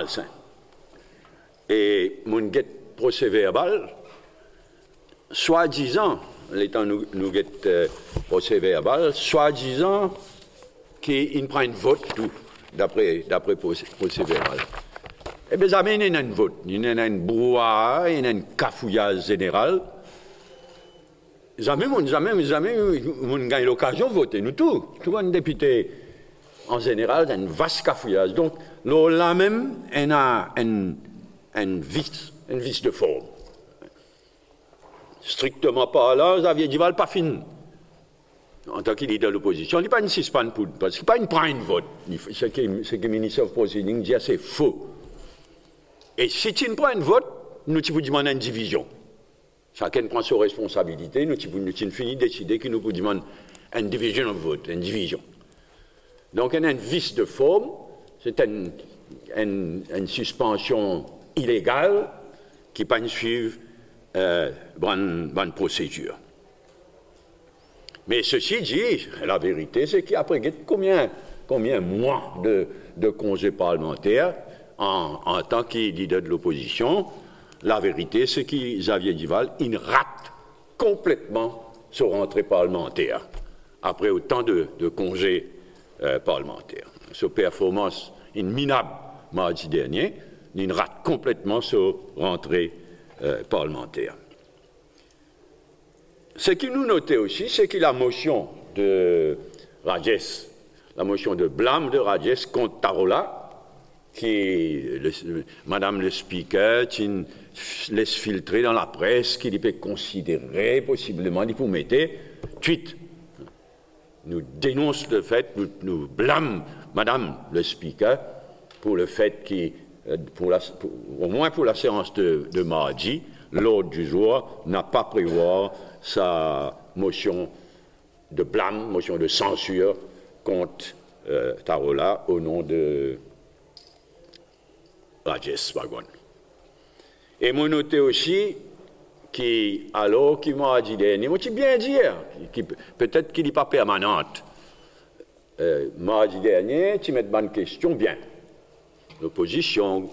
malsain. Et mon guette procès verbal, soi-disant, l'étant nous guette procès verbal, soi-disant qu'il prend une vote tout, d'après procès verbal. Eh bien, ça mène une vote, il y a une brouhaha, il y a une cafouillage général. Jamais, on gagne l'occasion de voter, nous tous. Tout un député, en général, a une vaste cafouillage. Donc, là même, on a un vice de forme. Strictement pas là, Xavier Duval pas fini. En tant qu'il leader de l'opposition, il n'est pas une suspend poudre, parce qu'il n'est pas une prime vote. Ce que le ministre of Proceeding dit, c'est faux. Et si tu ne prends un vote, nous vous demandons une division. Chacun prend ses responsabilités, nous finissons de décider que nous vous demandons une division of vote, une division. Donc, il y a un vice de forme, c'est une suspension illégale qui peut suivre bonne procédure. Mais ceci dit, la vérité, c'est qu'après combien mois de congés parlementaires en tant que leader de l'opposition, la vérité, c'est que Xavier Duval, il rate complètement sa rentrée parlementaire après autant de congés parlementaires. Sa performance est minable mardi dernier, il rate complètement sa rentrée parlementaire. Ce qui nous notait aussi, c'est que la motion de Rajes, la motion de blâme de Rajes contre Tarola, Madame le Speaker, qui laisse filtrer dans la presse, qu'il peut considérer possiblement, il faut mettre tweet. Nous dénonçons le fait, nous blâmons Madame le Speaker pour le fait qu'au moins pour la séance de mardi, l'ordre du jour n'a pas prévu sa motion de blâme, motion de censure contre Tarola au nom de Rajes Wagon. Et moi noté aussi alors qu'il m'a dit dernier, moi bien dire, peut-être qu'il n'est pas permanente. Mardi dernier, tu mets de bonnes questions, bien. L'opposition,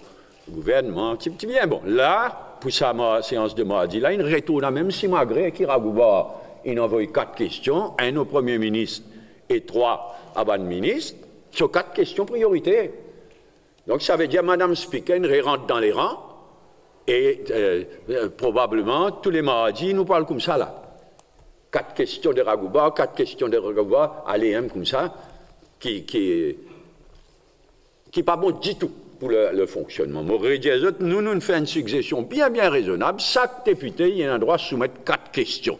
le gouvernement, tu bien bon. Là, pour sa séance de mardi, là, il retourne, même si malgré qu'il Ragouba, il envoie 4 questions, un au Premier ministre et 3 à Ban ministre, sur 4 questions prioritaires. Donc, ça veut dire, Madame Speaker, elle rentre dans les rangs, et probablement, tous les mardis, nous parlons comme ça, là. 4 questions de Ragouba, 4 questions de Ragouba, allez, comme ça, qui n'est pas bon du tout pour le fonctionnement. Nous faisons une succession bien raisonnable. Chaque député, il a un droit de soumettre 4 questions.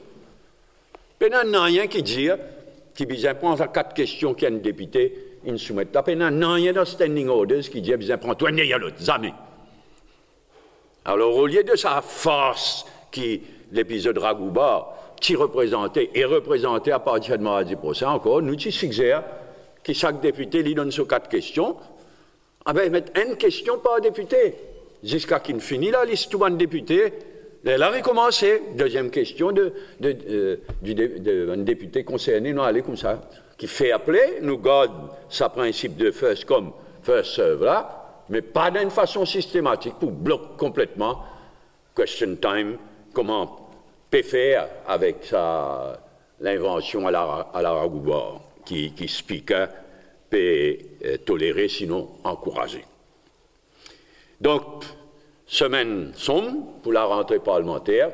Il n'y a rien qui dit, qui vient prendre 4 questions qu'il y a un député, il soumet. Il n'y a rien dans standing orders qui dit, il prend toi, il y a l'autre, jamais. Alors, au lieu de sa force qui, l'épisode Ragouba, qui représentait et représenté à partir de mardi prochain encore, nous suggérons que chaque député lui donne ses 4 questions. Ah ben, mettre une question par député, jusqu'à qu'il finisse la liste de députés. Elle a recommencé. Deuxième question d'un député concerné, nous allons comme ça, qui fait appeler, nous garde sa principe de first come, first serve là, mais pas d'une façon systématique pour bloquer complètement question time, comment peut faire avec l'invention à la Ragouba, qui speaker peut tolérer, sinon encourager. Donc, semaine sombre pour la rentrée parlementaire,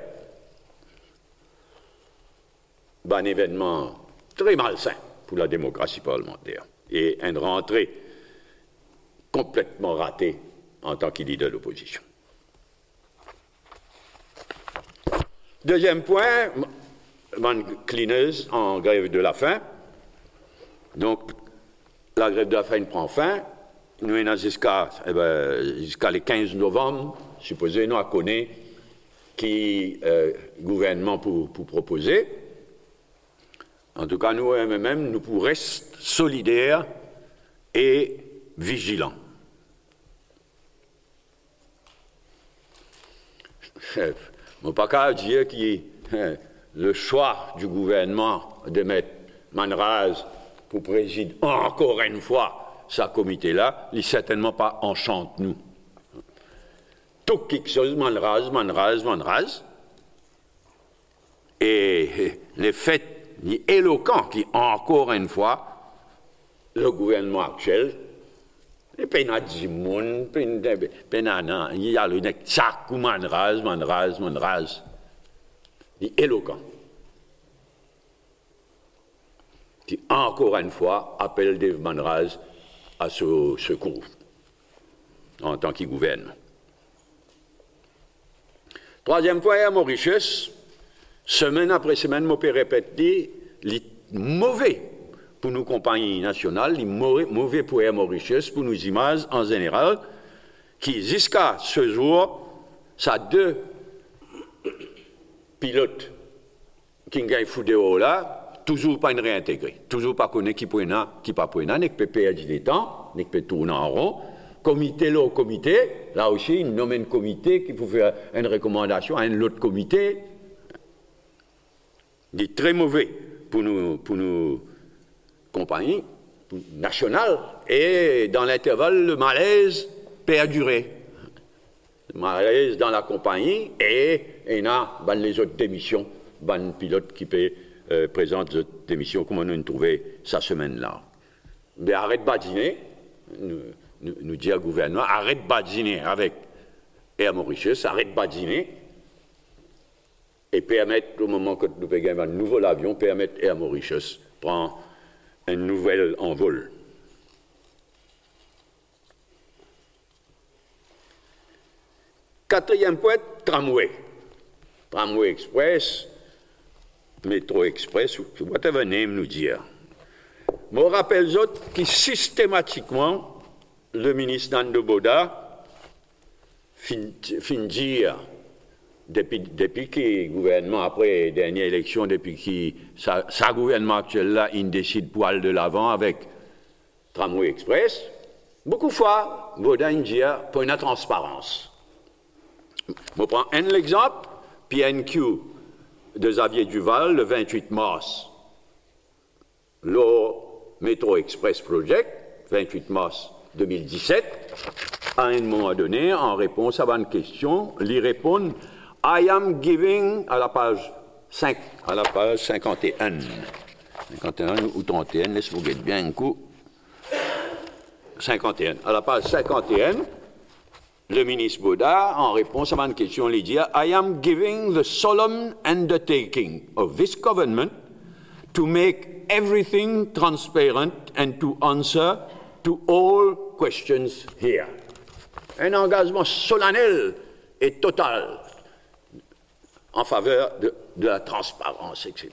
un événement très malsain pour la démocratie parlementaire et une rentrée complètement ratée en tant que leader de l'opposition. Deuxième point, cleaners en grève de la faim. Donc, la grève de la faim prend fin. Nous sommes jusqu'à le 15 novembre, supposé, nous connaissons qui gouvernement pour proposer. En tout cas, nous mêmes, nous pourrons rester solidaires et vigilants. Je ne peux pas dire que le choix du gouvernement de mettre Manraz pour présider encore une fois ce comité-là, n'est certainement pas enchante nous. tout quelque chose, man rase. Et les faits éloquents qui, encore une fois, le gouvernement actuel, les peina du monde, peina, il y a le nec, chaque man rase. Il est éloquent. Qui, encore une fois, appelle Dave Manraz à ce secours en tant qu'il gouverne. Troisième point, à Mauritius, semaine après semaine, je peux répéter, les mauvais pour nos compagnies nationales, les mauvais pour Air Mauritius, pour nos images en général, qui jusqu'à ce jour, ça deux pilotes qui ont fait des là, toujours pas réintégré, toujours pas connaître qui peut qui pas peut n'est que peut perdre du temps, n'est que peut tourner en rond. Comité, là aussi, il nomme un comité qui peut faire une recommandation à un autre comité. Il est très mauvais pour nos compagnies nationales et dans l'intervalle, le malaise perduré. Le malaise dans la compagnie et il y a les autres démissions, les pilotes qui présentent les autres démissions, comme on a trouvé cette semaine-là. Mais arrête de badiner, nous dit au gouvernement, arrête de badiner avec Air Mauritius, arrête de badiner et permettre, au moment que nous payons un nouveau avion, permettre Air Mauritius prendre un nouvel envol. Quatrième point, tramway. Tramway express, métro express, whatever name nous dire. Je rappelle les autres qui systématiquement, le ministre Nando Boda fin dire, depuis que le gouvernement, après la dernière élection, depuis que sa gouvernement actuel là, il décide pour aller de l'avant avec Tramway Express, beaucoup de fois, Boda dit pour une transparence. Je prends un exemple, PNQ de Xavier Duval, le 28 mars, le Métro Express Project, 28 mars 2017, à un moment donné, en réponse à une question, il répond I am giving à la page 51. 51 ou 31, laisse-moi guetter bien un coup. 51. À la page 51, le ministre Boda, en réponse à une question, il dit I am giving the solemn undertaking of this government to make everything transparent and to answer to all questions here. Un engagement solennel et total en faveur de la transparence, etc.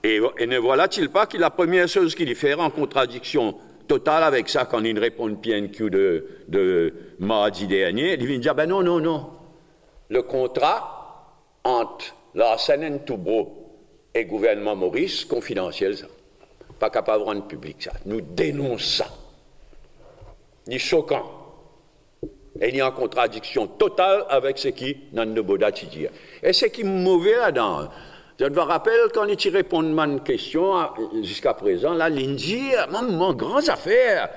Et ne voilà-t-il pas que la première chose qu'il fait en contradiction totale avec ça quand il répond PNQ de mardi dernier, il vient dire ben non. Le contrat entre l'Arsenal Toubro et le gouvernement Maurice, confidentiel, ça. Pas capable de rendre public ça. Nous dénonçons ça. Il est choquant. Et il y a une contradiction totale avec ce qui Nando Boda dit. Et ce qui est mauvais là-dedans, je me rappelle quand il répond à une question jusqu'à présent, là, il dit, mon grande affaire,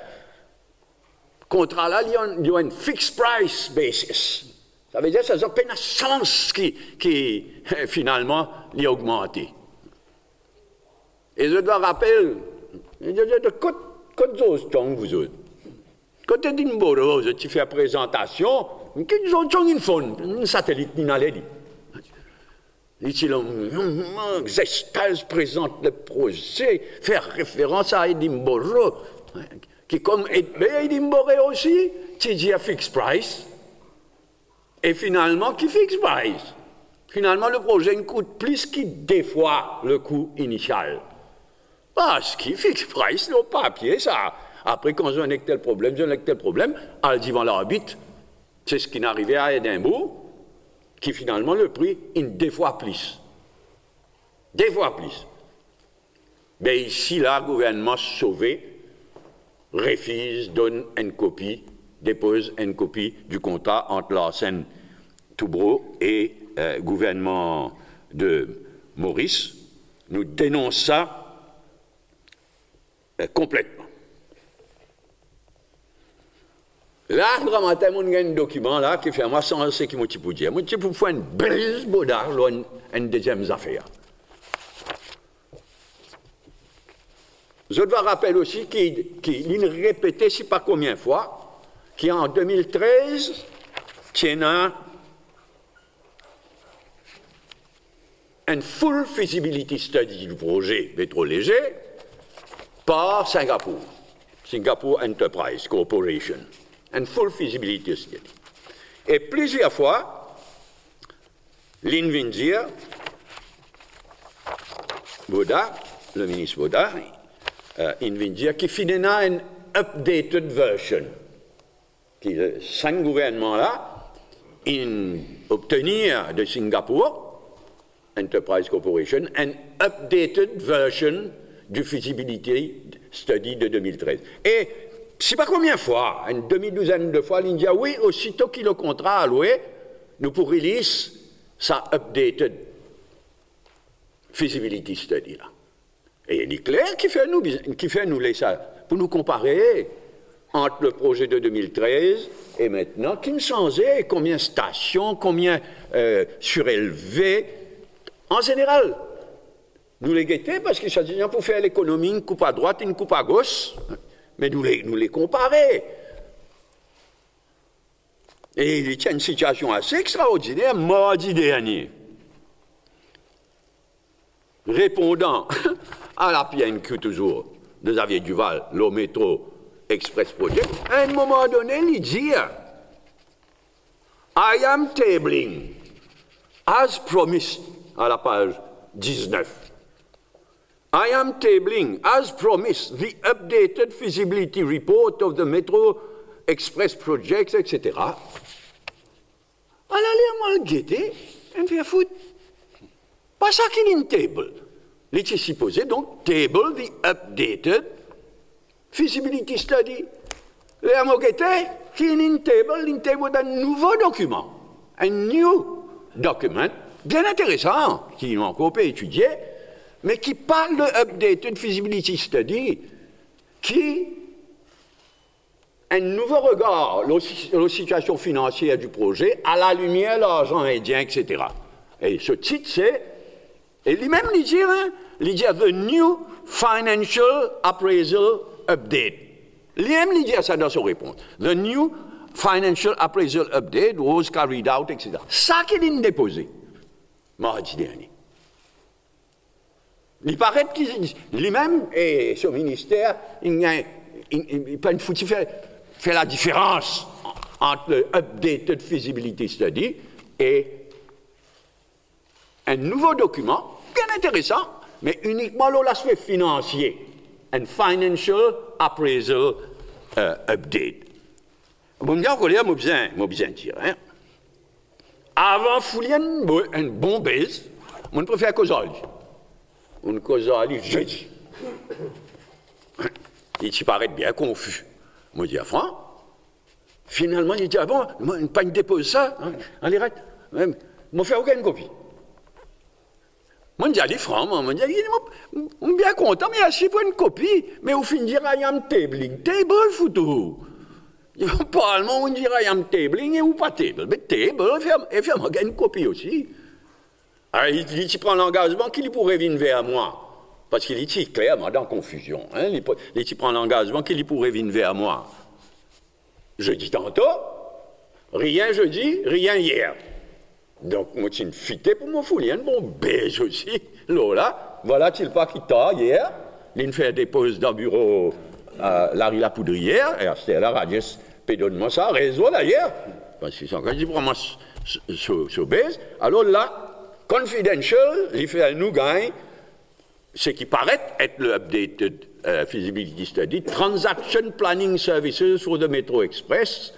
contrat là, il y a une fixed price basis. Ça veut dire que ça n'a pas de sens qui finalement, il a augmenté. Et je dois rappeler, de côté vous autres. Côté d'Imboro, tu fais la présentation, qu'est-ce que ils font? Un satellite, il n'allait dire. Zestal présente le projet, faire référence à Edinburgh, qui comme Edinburgh aussi, tu dis à fixed price, et finalement, qui fixed price? Finalement, le projet coûte plus que deux fois le coût initial. Parce qu'il fixed price, le papier, ça. Après, quand j'en ai tel problème, elle dit, l'arbitre, c'est ce qui est arrivé à Édimbourg, qui finalement le prix est deux fois plus. Deux fois plus. Mais ici, là, le gouvernement sauvé, refuse, donne une copie, dépose une copie du contrat entre l'Arsenal Toubro et le gouvernement de Maurice. Nous dénonçons ça complètement. Là, vraiment, il y a un document là qui fait moi sans ce qu'il m'a dit pour dire. Moi, je pour faire une brise bodard, une deuxième affaire. Je dois rappeler aussi qu'il répétait, je ne sais pas combien de fois, qu'en 2013, qu'il y a un full feasibility study du projet métro léger par Singapour, Singapore Enterprise Corporation. Un full feasibility study. Et plusieurs fois, l'Invindir, Boda, le ministre Boda, Invindir, qui finalement une updated version, qui les 5 gouvernements-là, obtenir de Singapour, Enterprise Corporation, une updated version du feasibility study de 2013. Et je ne sais pas combien de fois, une demi-douzaine de fois, l'India, oui, aussitôt qu'il le contrat alloué, nous pour release sa updated feasibility study là. Et il est clair qui fait nous les ça, pour nous comparer entre le projet de 2013 et maintenant, qui me changeait, combien de stations, combien surélevés, en général. Nous les guetter parce qu'il s'agit pour faire l'économie, une coupe à droite, une coupe à gauche. Mais nous les comparer. Et il y a une situation assez extraordinaire, mardi dernier. Répondant à la PNQ toujours, de Xavier Duval, le métro Express Project, à un moment donné, il dit I am tabling, as promised, à la page 19. I am tabling, as promised, the updated feasibility report of the Metro Express projects, etc. On a l'air mal guetté, on fait foutre. Pas ça qu'il y a une table. Il est supposé donc table the updated feasibility study. Les mal guetté, qu'il y a une table d'un nouveau document. Un new document, bien intéressant, qui nous encore pas étudié, mais qui parle de updated feasibility study, qui un nouveau regard sur la situation financière du projet à la lumière de l'argent indien, etc. Et ce titre, c'est, et lui-même, il dit The New Financial Appraisal Update. Lui-même, il dit ça dans son réponse. The New Financial Appraisal Update was carried out, etc. Ça qu'il a déposé, mardi dernier. Il paraît qu'il lui-même et son ministère, il pas une foutu fait la différence entre le updated feasibility study et un nouveau document, bien intéressant, mais uniquement l'aspect financier, un financial appraisal update. Bon, bien qu'on bien dire, hein. Avant fouiller un bon base, on préfère qu'aujourd'hui. On cause jeudi. Il s'y paraît bien confus. Moi, je dis à Franck, finalement, il dit, ah bon, pas une dépose ça, hein, allez, arrête, moi, fait aucune copie. Moi, je dis, Franck, moi, je dis, je suis bien content, mais il y a pour une copie, mais au fin, dire, I am tabling, table, photo. Parlement, on dirait, I am tabling, ou pas table, mais table, et fait une copie aussi. Alors, il prend l'engagement qu'il pourrait venir vers moi, parce qu'il est clairement dans confusion. Hein, il prend l'engagement qu'il pourrait venir vers moi. Je dis tantôt, rien jeudi, rien hier. Donc, moi, je suis fité pour me fouler un bon beige aussi. Là, voilà-t-il pas qui t'a hier, il fait des pauses dans le bureau à Larry la Poudrière, et c'est là, Radius, pédonne-moi ça, réseau d'ailleurs, parce que c'est encore dit pour moi, ce beige. Alors là, confidential, il fait à nous gagner ce qui paraît être le updated feasibility study, Transaction Planning Services for the Metro Express,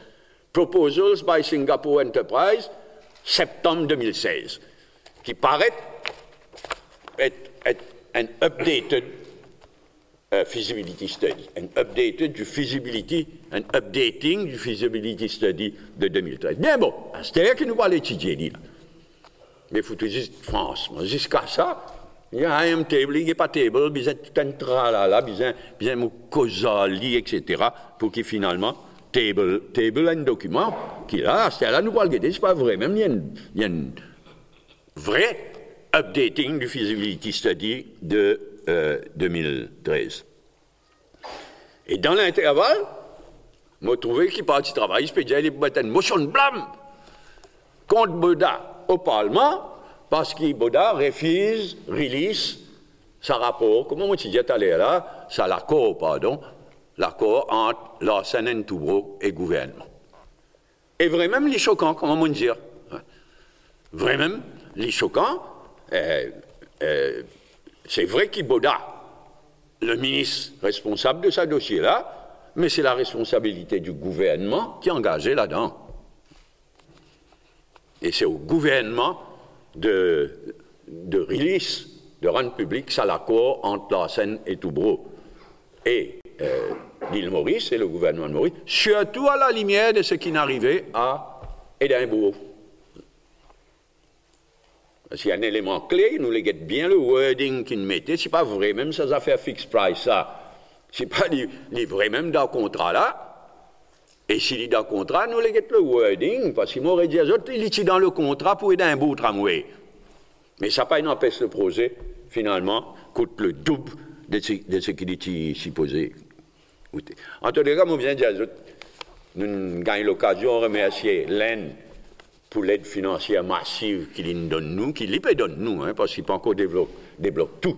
Proposals by Singapore Enterprise, septembre 2016, qui paraît être un updated feasibility study, un updating du feasibility study de 2013. Bien bon, c'est là que nous allons étudier, là. Mais il faut tout juste, franchement, jusqu'à ça, il y a un table, il n'y a pas table, il y a tout un tralala, il y a un causali, etc., pour que finalement, table un document qui là, c'est là nous parlons, c'est pas vrai, même il y a une vraie updating du feasibility study de 2013. Et dans l'intervalle, je trouvé qu'il parti travail, je peux dire, il mettre une motion de blâme contre Boda au Parlement, parce que Boda refuse, release sa rapport, comment on dit tout à l'heure là, ça l'accord, pardon, l'accord entre Larsen et Toubro et le gouvernement. Et vraiment, les choquants, comment on dit, vraiment, les choquants, c'est vrai qu'il Boda, le ministre responsable de ce dossier-là, mais c'est la responsabilité du gouvernement qui est engagé là-dedans. Et c'est au gouvernement de release, de rendre public ça l'accord entre Larsen et Toubro et l'île Maurice et le gouvernement de Maurice, surtout à la lumière de ce qui n'arrivait à Édimbourg. Parce qu'il y a un élément clé, nous les guettons bien le wording qu'ils mettaient, c'est pas vrai, même ces affaires fixed price, ça, c'est pas les vrai même dans le contrat là. Et s'il est dans le contrat, nous les guettons le wording, parce qu'ils m'auraient dit, il est dans le contrat pour Édimbourg tramway. Mais ça pas n'empêche le projet, finalement, coûte le double de ce qu'il est supposé coûter. En tout cas, moi, je viens de dire, nous gagnons l'occasion de remercier l'Inde pour l'aide financière massive qu'il donne nous, qu'il lui donne nous, hein, parce qu'il peut encore débloque tout.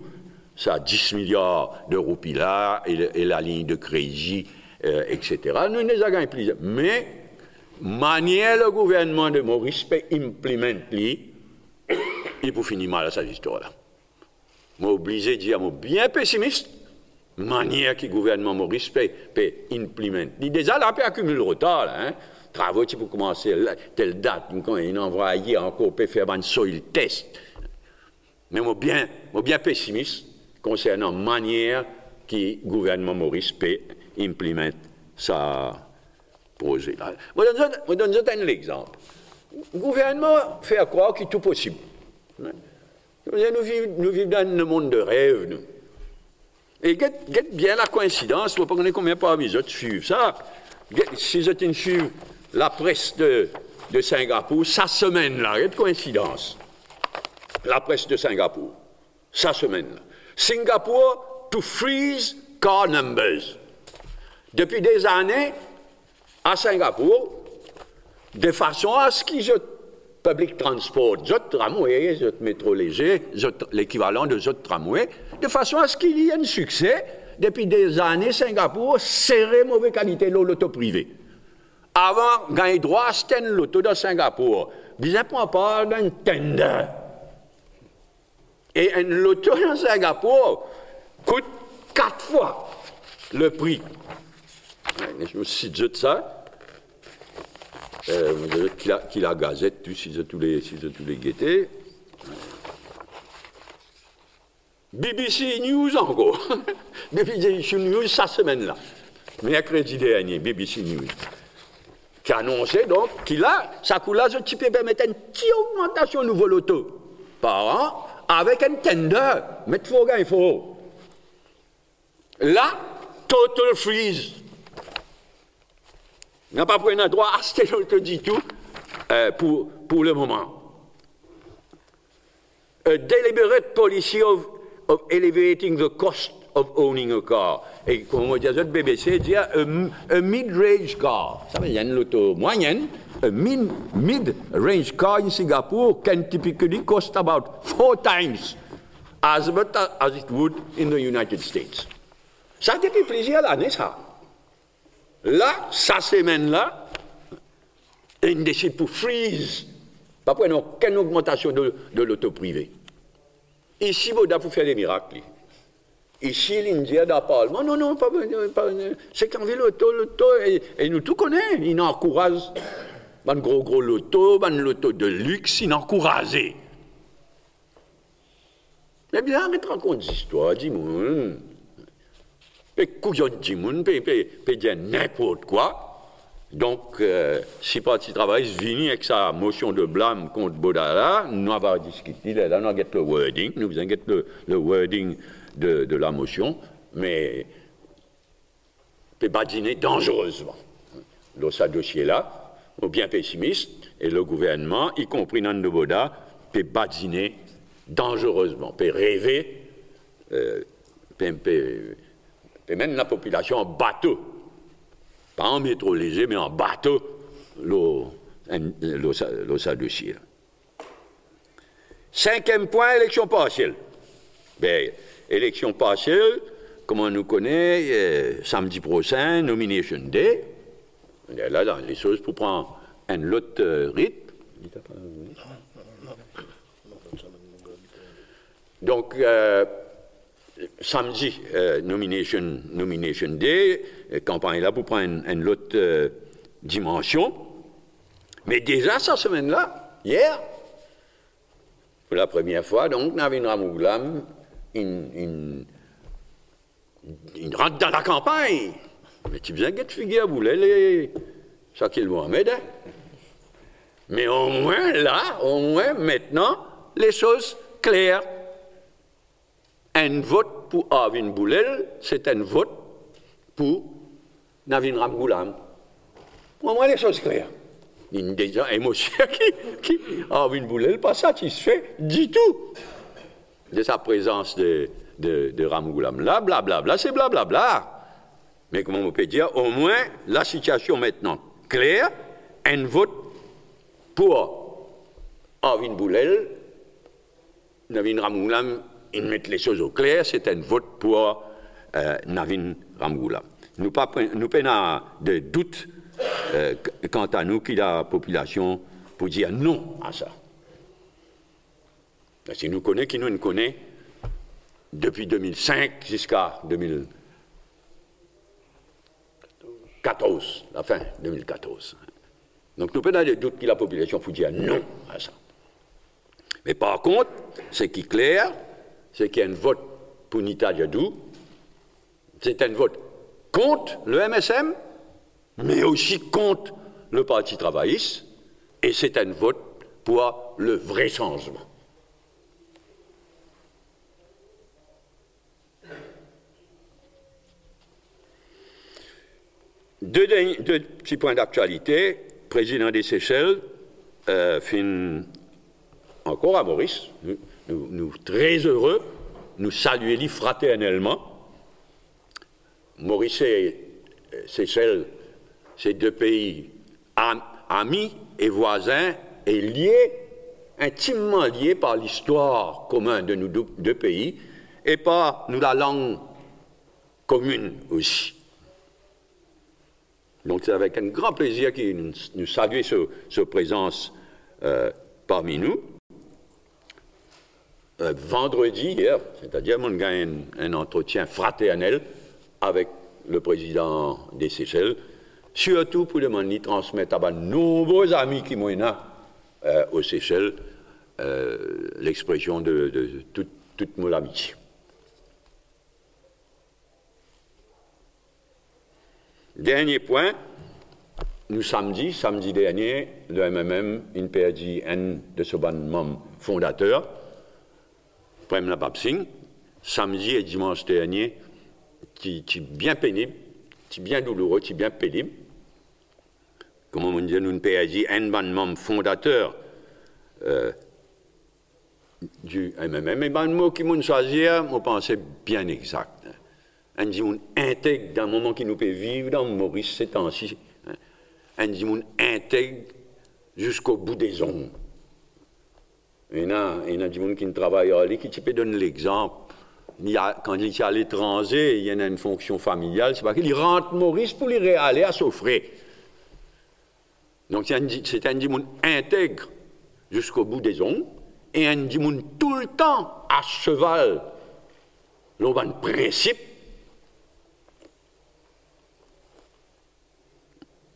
Ça, 10 milliards de roupies là, et la ligne de crédit, etc. Nous les avons gagnés plusieurs. Mais, manière le gouvernement de Maurice peut implémenter, il peut finir mal à cette histoire-là. Je suis obligé de dire, je suis bien pessimiste, manière que le gouvernement Maurice peut implémenter. Déjà, là, il peut accumuler le retard, là, hein. Travaux qui pour commencer telle date, il envoie encore peut faire un soil test. Mais moi bien pessimiste concernant la manière que le gouvernement Maurice peut implémenter sa projet. Je donne un exemple. Le gouvernement fait croire qu'il est tout possible. Nous vivons dans un monde de rêve. Nous. Et get bien la coïncidence, vous ne connaissez combien parmi les autres suivent ça. Si vous êtes suivre la presse de Singapour, sa semaine-là, il y a de coïncidence. La presse de Singapour, sa semaine-là. Singapour to freeze car numbers. Depuis des années, à Singapour, de façon à ce qu'ils aient public transport, les tramways, les métro léger, l'équivalent de autres tramways, de façon à ce qu'il y ait un succès. Depuis des années, Singapour serrait mauvaise qualité de l'auto privée. Avant, gagner droit à cette l'auto de Singapour, vous ne prend pas d'un tender. Et un loto dans Singapour coûte 4 fois le prix. Je me suis dit ça. Qui la gazette, si je tous les guettés. BBC News encore. BBC News, sa semaine-là. Mercredi dernier, BBC News. Qui a annoncé donc qu'il a, ça coûte ce type permettre une petite augmentation de nouveau loto par an avec un tender. Mais il faut. Là, total freeze. Il n'a pas pris un droit à ce loto du tout pour le moment. A deliberate policy of elevating the cost of owning a car. Et comme on dit à BBC, dit un mid-range car. Ça veut dire une auto moyenne. A mid-range car in Singapore can typically cost about 4 times as much as it would in the United States. Ça depuis plusieurs l'année, ça. Là, sa semaine-là, il décide pour freeze. Pas pour aucune augmentation de l'auto privée. Ici, il faut faire des miracles. Ici, l'Indien dans le Parlement, non, pas c'est qu'on veut l'auto, et nous tout connaissons, il encourage, un gros loto, un loto de luxe, il encourage. Mais bien, on raconte des histoires, dis-moi, et couillon dis-moi, peut dire n'importe quoi. Donc, si Parti Travail vient avec sa motion de blâme contre Bodala, nous avons discuté, là, nous avons le wording, nous avons le wording de la motion, mais peut badiner dangereusement. dans ce dossier-là, ou bien pessimiste, et le gouvernement, y compris Nando Boda, peut badiner dangereusement, peut rêver, peut mettre la population en bateau, pas en métro léger, mais en bateau, ce dossier. Cinquième point, élection partielle. Ben, élection partielle, comme on nous connaît, samedi prochain, Nomination Day. Là, dans les choses pour prendre un autre rythme. Donc, samedi, Nomination Day, campagne là pour prendre une autre dimension. Mais déjà, cette semaine-là, hier, pour la première fois, donc, Navin Ramgoolam, il rentre dans la campagne. Mais tu viens de figure, vous voulez, Shakil Mohamed. Hein? Mais au moins, là, au moins, maintenant, les choses claires. Un vote pour Arvin Boulel, c'est un vote pour Navin Ramgoolam. Au moins, les choses claires. Il y a déjà émotion qui Arvin Boulel, pas satisfait du tout de sa présence de Ramgoolam. Là, blablabla, c'est blablabla. Mais comment on peut dire, au moins, la situation maintenant claire, un vote pour Arvin Boulel, Navin Ramgoolam, ils mettent les choses au clair, c'est un vote pour Navin Ramgoolam. Nous peinons de doute quant à nous, qui la population, pour dire non à ça. Parce que nous connaissons, qui nous connaît depuis 2005 jusqu'à 2014, la fin 2014. Donc nous peinons de doute que la population pour dire non à ça. Mais par contre, ce qui est clair, c'est qu'il y a un vote pour Nita Djadou, c'est un vote contre le MSM, mais aussi contre le Parti travailliste, et c'est un vote pour le vrai changement. Deux petits points d'actualité. Président des Seychelles, fin encore à Maurice, nous très heureux, nous saluons fraternellement. Maurice et Seychelles, c'est deux pays amis et voisins et liés, intimement liés par l'histoire commune de nos deux pays et par nous la langue commune aussi. Donc c'est avec un grand plaisir que nous saluons sa présence parmi nous. Vendredi, hier, c'est-à-dire on a eu un entretien fraternel avec le président des Seychelles, surtout pour demander de transmettre à de nombreux amis qui m'ont aux Seychelles l'expression de toute mon amitié. Dernier point, nous samedi dernier, le MMM, il perdu un de ses membres fondateurs, Prem Napap Singh, samedi et dimanche dernier, qui bien pénible, qui bien douloureux, qui bien pénible. Comme on dit, nous avons perdu un membre fondateur du MMM, et le mot qui m'a choisi, je pense bien exact. On dit qu'on intègre dans le moment qui nous peut vivre dans Maurice ces temps-ci. On dit qu'on intègre jusqu'au bout des ongles. Il y a des gens qui travaillent, qui peut donner l'exemple. Quand il est à l'étranger, il y a une fonction familiale, c'est pas qu'il rentre Maurice pour lui aller à s'offrir. Donc c'est un dit qu'on intègre jusqu'au bout des ongles, et un dit qu'on tout le temps à cheval, le principe.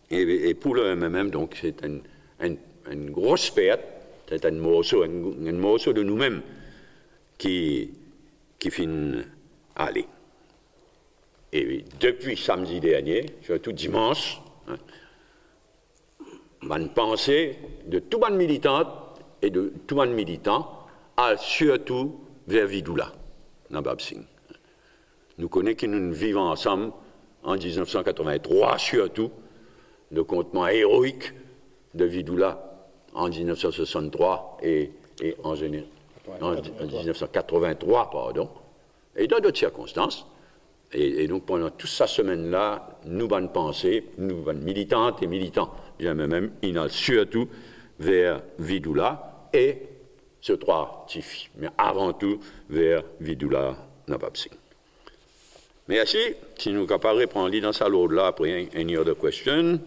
Et pour le MMM, donc, c'est une grosse perte, c'est un morceau de nous-mêmes qui finit aller. Et depuis samedi dernier, surtout dimanche, ma pensée de tout le monde militante et de tout le monde militant a surtout vers Vidoula, Napap Singh. Nous connaissons que nous vivons ensemble en 1983 surtout, le comptement héroïque de Vidoula en 1963 et en 1983, pardon, et dans d'autres circonstances. Et donc pendant toute cette semaine-là, nous allons penser, nous allons militantes et militants, jamais même, surtout vers Vidoula et ce trois petits filles, mais avant tout vers Vidoula Nabab-Singh. Merci. Si nous sommes capables de prendre dans sa lourde là après any other question.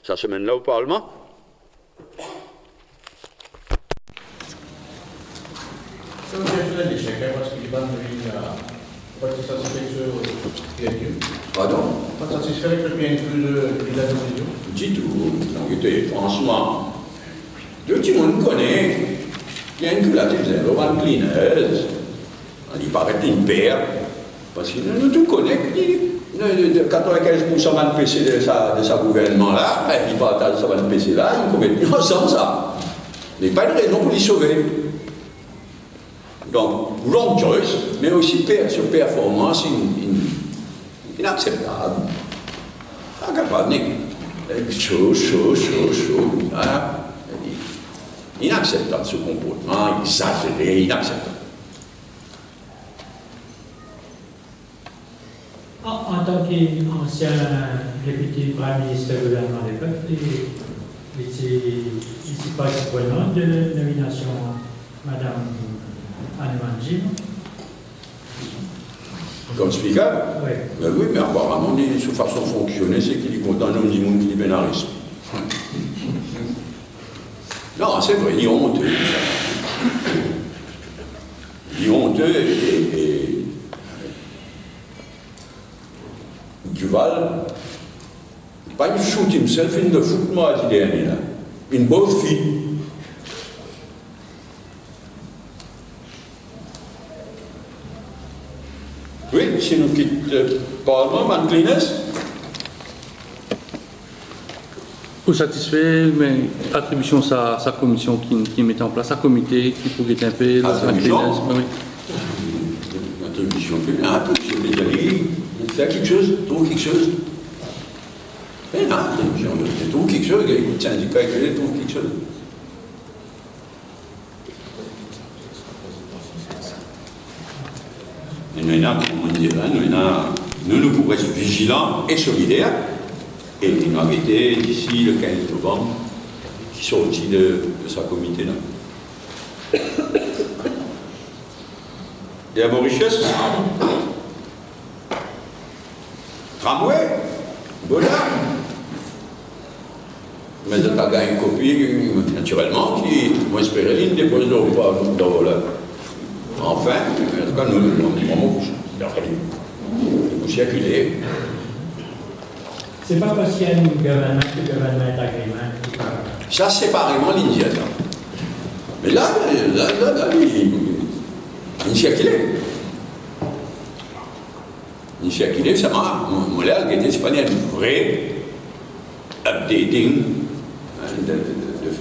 Cette semaine-là au Parlement. Ça veut dire un échec, parce qu'il va pas être satisfait sur PNU. Pardon? Pas satisfait avec le PNU de la décision? Du tout. Franchement, tout le monde connaît. Il y a une culatine, Roman Cleaners. Il paraît une paire. Parce que nous tous connaissons. 95% de PC de sa gouvernement-là, ils partagent ça de PC-là, ils commettent ensemble ça. Mais pas de raison pour les sauver. Donc, wrong choice, mais aussi sur performance inacceptable. Incapable, chaud. Hein? Inacceptable ce comportement, exagéré, inacceptable. En tant qu'ancien député Premier ministre du gouvernement des peuples, il est partie prenante de la nomination Mme Anne Manjim. Comme speaker? Oui. Ben oui, mais apparemment, sous façon de fonctionner, c'est qu'il est content de nous dire qu'il est bénariste. Non, c'est vrai, il est honteux. Il est honteux et Duval, pas une shoot himself in the foot, moi, dit dernier, là. In both feet. Oui, si nous quittons le Parlement, Van Cleaners. Vous satisfait, mais attribution sa commission qui met en place, sa comité qui pourrait être un peu. Attribution? Oui. Attribution, faire quelque chose, trouve quelque chose. Mais non, trouve quelque chose, écoute, syndicat, trouve quelque chose. Et nous pourrons être vigilants et solidaires. Et il m'a été d'ici le 15 novembre, qui sortit de sa comité là. Et à Mauritius, tramway, voilà. Mais tu as gagné une copie, naturellement, qui, moi, espérait qu'il dépose dans là. Enfin, en tout cas, nous circuler. C'est pas parce qu'il y a un gouvernement que le gouvernement est agrément. Ça, séparément, l'Indiana. Mais là, Une circulaire. Une circulaire, ça m'a. Moi, là, c'est pas un vrai updating.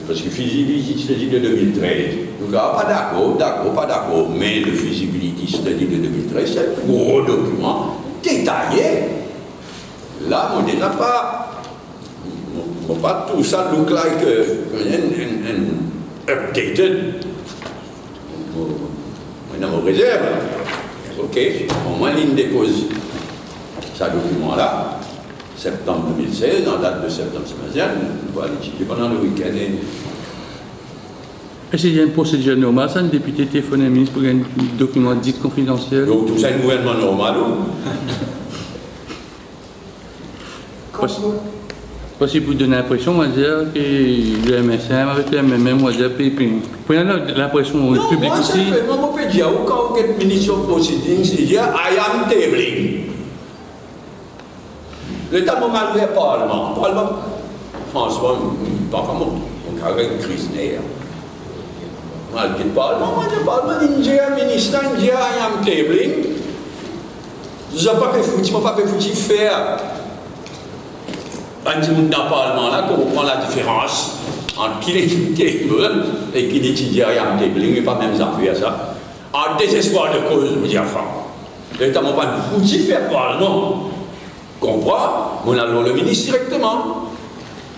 Parce que feasibility study de 2013. Donc, pas d'accord, mais le feasibility study de 2013, c'est un gros document détaillé. Là, on n'a pas tout ça look like an updated. On a mon réserve. Ok, au moins l'IN dépose ce document-là. Septembre 2016, en date de septembre 2016, on va l'étudier pendant le week-end. Est-ce qu'il y a une procédure normale, ça, un député téléphoné au ministre pour un document dit confidentiel? Donc tout ça est un gouvernement normal, Parce qu'il vous donne l'impression, on va dire, que le MSM avec le MMM, on va dire, puis pour l'impression au public aussi. Non, moi, simplement, je peux dire, quand vous êtes ministre of Proceedings, il dit, I am tabling. L'État m'a mal fait Parlement. Parlement, François, pas comme on a une crise d'air. Mal fait Parlement, moi, le Parlement, il dit, ministre, il dit, I am tabling. Je n'ai pas fait faire. Un petit monde dans le Parlement, là, qu'on prend la différence entre qui table et qui étudie I am tabling, et pas même appuyer à ça. En désespoir de cause, je vous dis, enfin. L'État m'a pas foutu faire Parlement. Comprends? On a le ministre directement.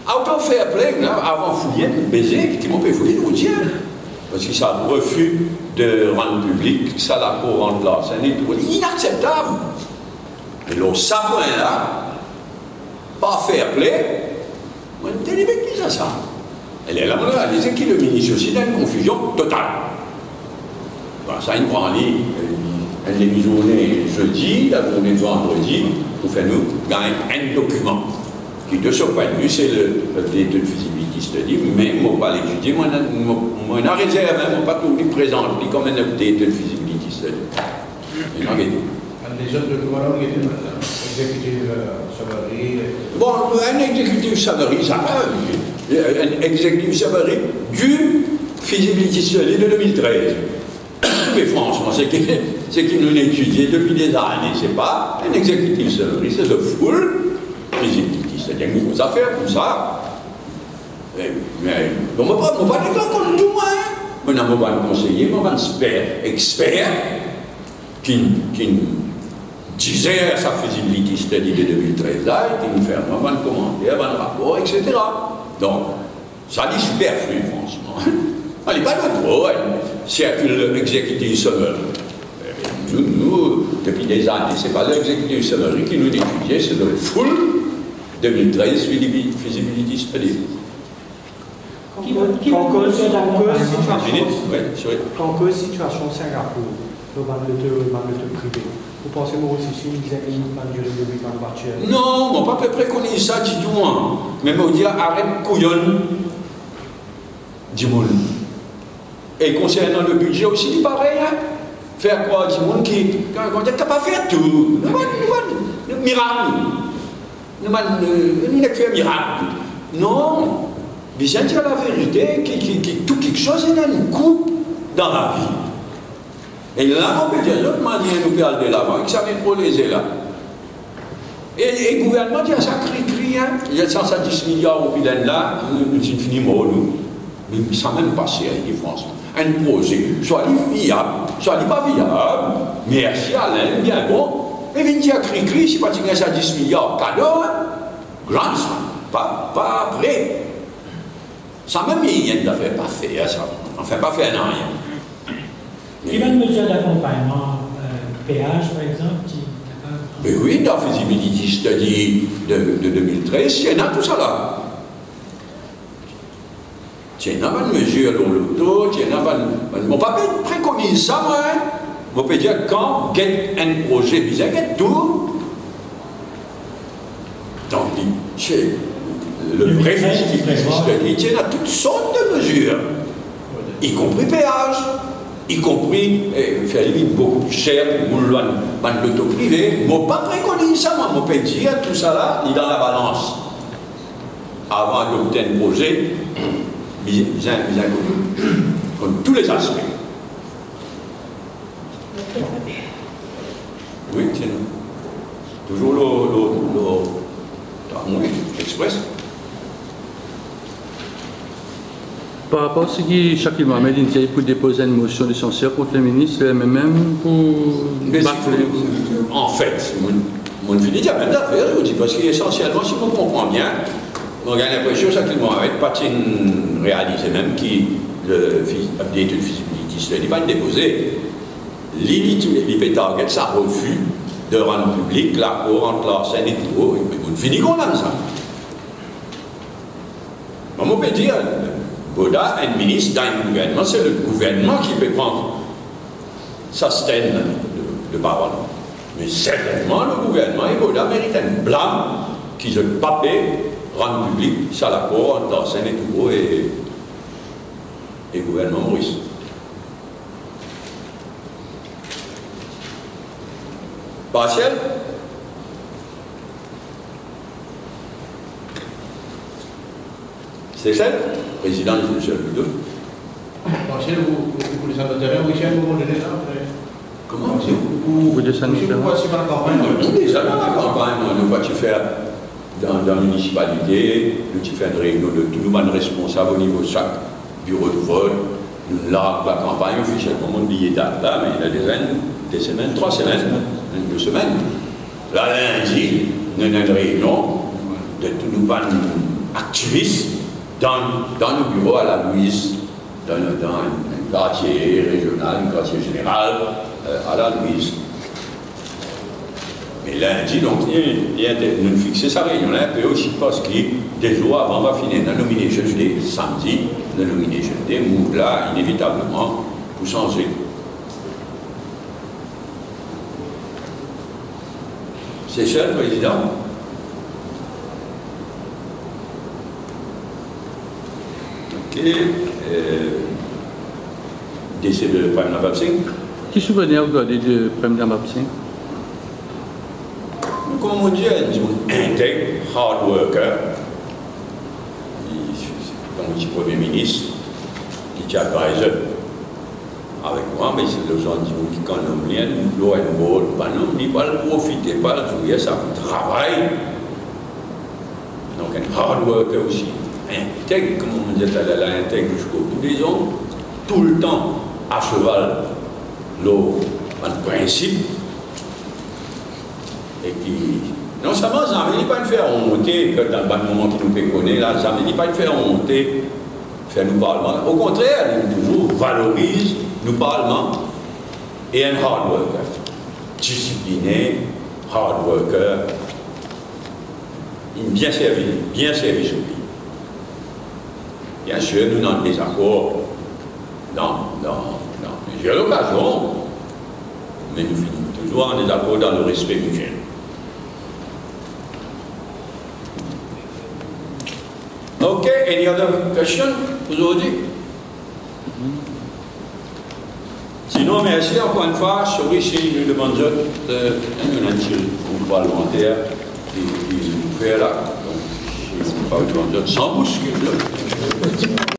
Autant faire plein, avant fouiller, baiser, qui m'ont fait fouiller, nous dire. Parce que ça refus de rendre public, ça la cour en place, c'est inacceptable. Et là, ça point-là, pas fair play, on est télévisé à ça. Elle est là, elle disait que le ministre aussi dans une confusion totale. Voilà, ça, il prend en ligne. Elle est mise au nez jeudi, la journée de vendredi, pour faire nous gagner un document qui, de ce point de vue, c'est le updated feasibility study, mais moi, pas l'étudier, moi, on a réserve, moi, pas tout lui présente, comme un updated feasibility study. Et non, les autres documents, executive summary. Bon, un executive summary, ça va, un executive summary du feasibility study de 2013. Mais franchement, c'est qu'ils nous étudié depuis des années. C'est pas un executive summary, c'est le full feasibility. C'est-à-dire qu'il faut faire comme ça. Mais on ne va pas dire comme tout, moi. On n'a pas de conseiller, on va un expert qui disait sa feasibility study de 2013 là, et qui nous fait un commentaire, un rapport, etc. Donc, ça dit superflu, franchement. Elle n'est pas de trop, circule l'executive summary. Nous, depuis des années, ce n'est pas l'executive summary qui nous étudiait, c'est le full 2013 feasibility study. Quand cause situation Singapour, le banque privé, vous pensez que aussi une durée de 8 ans? Non, on pas à peu près connaître ça du tout. Mais on dit arrête couillonne du monde. Et concernant le budget aussi, c'est pareil. Faire quoi du monde qui n'est pas faire tout. Nous miracle. Nous n'avons fait un miracle. Non. Mais j'ai dit la vérité, tout quelque chose est dans une coupe dans la vie. Et là, on peut dire, l'autre manière, nous peut aller de l'avant, que ça vient trop léger là. Et le gouvernement dit, ça crie, il y a 110 milliards au bilan là, nous sommes finis morts, nous. Mais ça n'a même pas sérieux, franchement. Un projet, soit viable, soit pas viable. Merci Alain, bien bon. Mais venez dire cri, c'est pas que ça 10 milliards cadeau, grand, pas prêt. Ça même il y a d'affaires pas fait, ça. Enfin, pas fait rien. Il y a une mesure d'accompagnement, péage par exemple, mais oui, dans la feasibility study de 2013, il y en a tout ça là. Il y en a une mesure dans l'auto, il y en a une... On ne peut pas préconiser ça, moi. On peut dire quand get un projet bizarre, get tout. Donc, le vrai feasibility study, il y a toutes sortes de mesures, y compris péage, y compris faire des lignes beaucoup plus chères pour l'auto privé. On ne peut pas préconiser ça, moi. On peut dire tout ça là, il est dans la balance. Avant d'obtenir un projet, bien connu, comme tous les aspects. express. Par rapport à ce que Shakil Mohamed dit pour déposer une motion de censure contre le ministre, même pour... En fait, mon fini dire même d'affaire, je vous dis, parce qu'essentiellement, si on comprend bien, on a l'impression que Shakil Mohamed pas réalisé même l'étude de feasibility study pas déposé. L'IP Target, ça refuse de rendre public l'accord entre l'Arsen et tout. On finit qu'on a ça. On peut dire, Boda, un ministre dans un gouvernement, c'est le gouvernement qui peut prendre sa stène de parole. Mais certainement, le gouvernement et Boda méritent un blâme qu'ils ne pas rendre public ça l'accord entre l'Arsen et tout et le gouvernement Maurice. Partiel. C'est ça, président du Michel Boudou. Partiel, vous descendez de terrain, oui, c'est un moment donné là. Comment Vous descendez de terrain. Vous par la campagne. Nous, déjà dans la campagne, nous va faire dans la municipalité, nous faisons une réunion de tous les responsables au niveau de chaque bureau de vote. Nous la campagne officiellement, on dit date là, mais il y a des semaines, 3 semaines. 2 semaines. Là, lundi, nous avons une réunion de tous nos activistes dans le bureau à la Louise, dans un quartier régional, un quartier général à la Louise. Mais lundi, donc, nous fixons sa réunion là, un peu aussi parce que des jours avant, on va finir la nomination day, samedi, la nomination day, move là, inévitablement, pour changer. C'est ça le président. Ok. Décès de Prime Nabab-Singh. Qui souvenir regardez de Prime Nabab-Singh? Comme on dit, un intègre, hard worker, comme dit Premier ministre, qui est advisor avec moi, mais c'est le genre qui quand on vient, nous doit être bon, nous ne pas profiter, pas le jouer, ça travaille. Donc un hard worker aussi, intègre, comme on dit, intègre jusqu'au bout des ongles, tout le temps à cheval, le principe, et qui, non seulement, ça ne veut pas faire monter, dans le moment qui nous peut connaître, là, ça ne veut pas faire monter, faire nous parlement. Au contraire, il toujours valorise nous parlement et un hard worker, discipliné, hard worker, bien servi sur lui. Bien sûr, nous avons des accords dans plusieurs occasions, mais nous finissons toujours en des accords dans le respect mutuel. Ok, any other question aujourd'hui? Sinon, merci encore une fois. Sorry si nous demandons un groupe parlementaire qui nous fait là. Donc, je ne sais pas, sans bouscule.